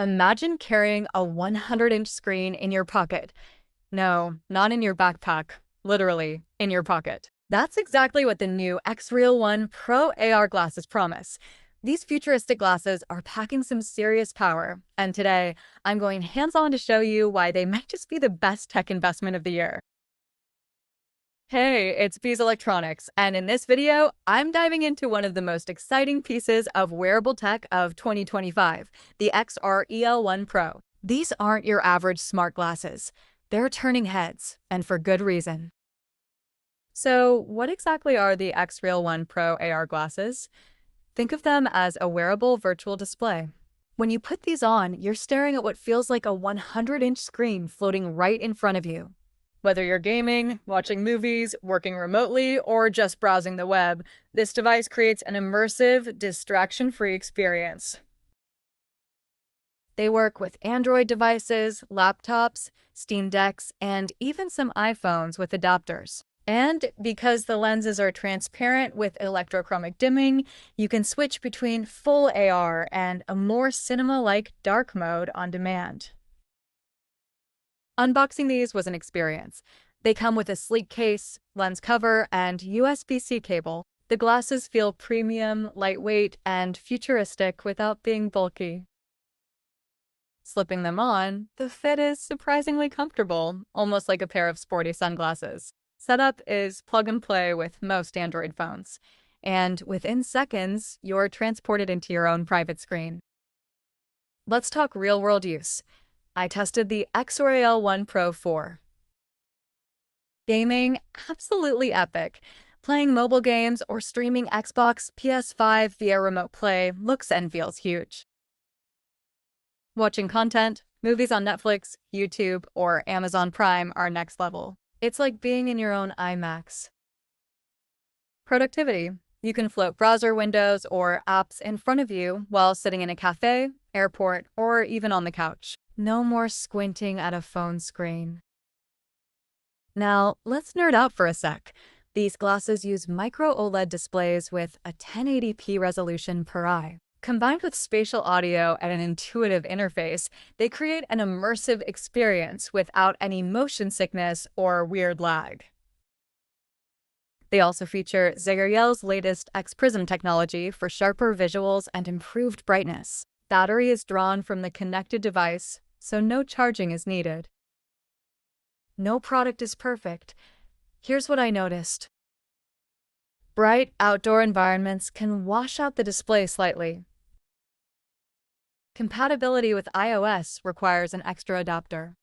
Imagine carrying a 100-inch screen in your pocket. No, not in your backpack. Literally, in your pocket. That's exactly what the new XREAL One Pro AR glasses promise. These futuristic glasses are packing some serious power, and today, I'm going hands-on to show you why they might just be the best tech investment of the year. Hey, it's Bees Electronics, and in this video, I'm diving into one of the most exciting pieces of wearable tech of 2025, the XREAL One Pro. These aren't your average smart glasses. They're turning heads, and for good reason. So, what exactly are the XREAL One Pro AR glasses? Think of them as a wearable virtual display. When you put these on, you're staring at what feels like a 100-inch screen floating right in front of you. Whether you're gaming, watching movies, working remotely, or just browsing the web, this device creates an immersive, distraction-free experience. They work with Android devices, laptops, Steam Decks, and even some iPhones with adapters. And because the lenses are transparent with electrochromic dimming, you can switch between full AR and a more cinema-like dark mode on demand. Unboxing these was an experience. They come with a sleek case, lens cover, and USB-C cable. The glasses feel premium, lightweight, and futuristic without being bulky. Slipping them on, the fit is surprisingly comfortable, almost like a pair of sporty sunglasses. Setup is plug and play with most Android phones, and within seconds, you're transported into your own private screen. Let's talk real-world use. I tested the XREAL One Pro 4. Gaming, absolutely epic. Playing mobile games or streaming Xbox, PS5 via remote play looks and feels huge. Watching content, movies on Netflix, YouTube, or Amazon Prime are next level. It's like being in your own IMAX. Productivity. You can float browser windows or apps in front of you while sitting in a cafe, airport, or even on the couch. No more squinting at a phone screen. Now, let's nerd out for a sec. These glasses use micro OLED displays with a 1080p resolution per eye. Combined with spatial audio and an intuitive interface, they create an immersive experience without any motion sickness or weird lag. They also feature XREAL's latest X-Prism technology for sharper visuals and improved brightness. Battery is drawn from the connected device, so no charging is needed. No product is perfect. Here's what I noticed. Bright outdoor environments can wash out the display slightly. Compatibility with iOS requires an extra adapter.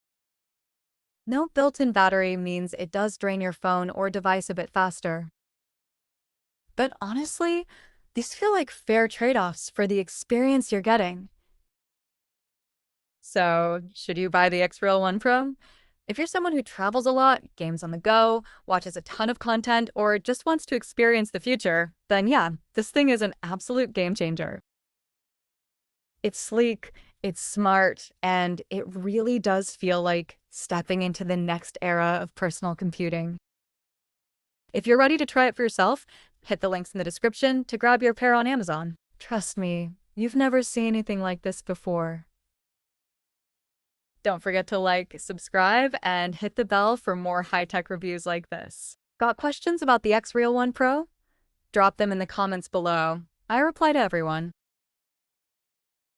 No built-in battery means it does drain your phone or device a bit faster. But honestly, these feel like fair trade-offs for the experience you're getting. So, should you buy the XREAL One Pro? If you're someone who travels a lot, games on the go, watches a ton of content, or just wants to experience the future, then yeah, this thing is an absolute game changer. It's sleek, it's smart, and it really does feel like stepping into the next era of personal computing. If you're ready to try it for yourself, hit the links in the description to grab your pair on Amazon. Trust me, you've never seen anything like this before. Don't forget to like, subscribe, and hit the bell for more high-tech reviews like this. Got questions about the XREAL One Pro? Drop them in the comments below. I reply to everyone.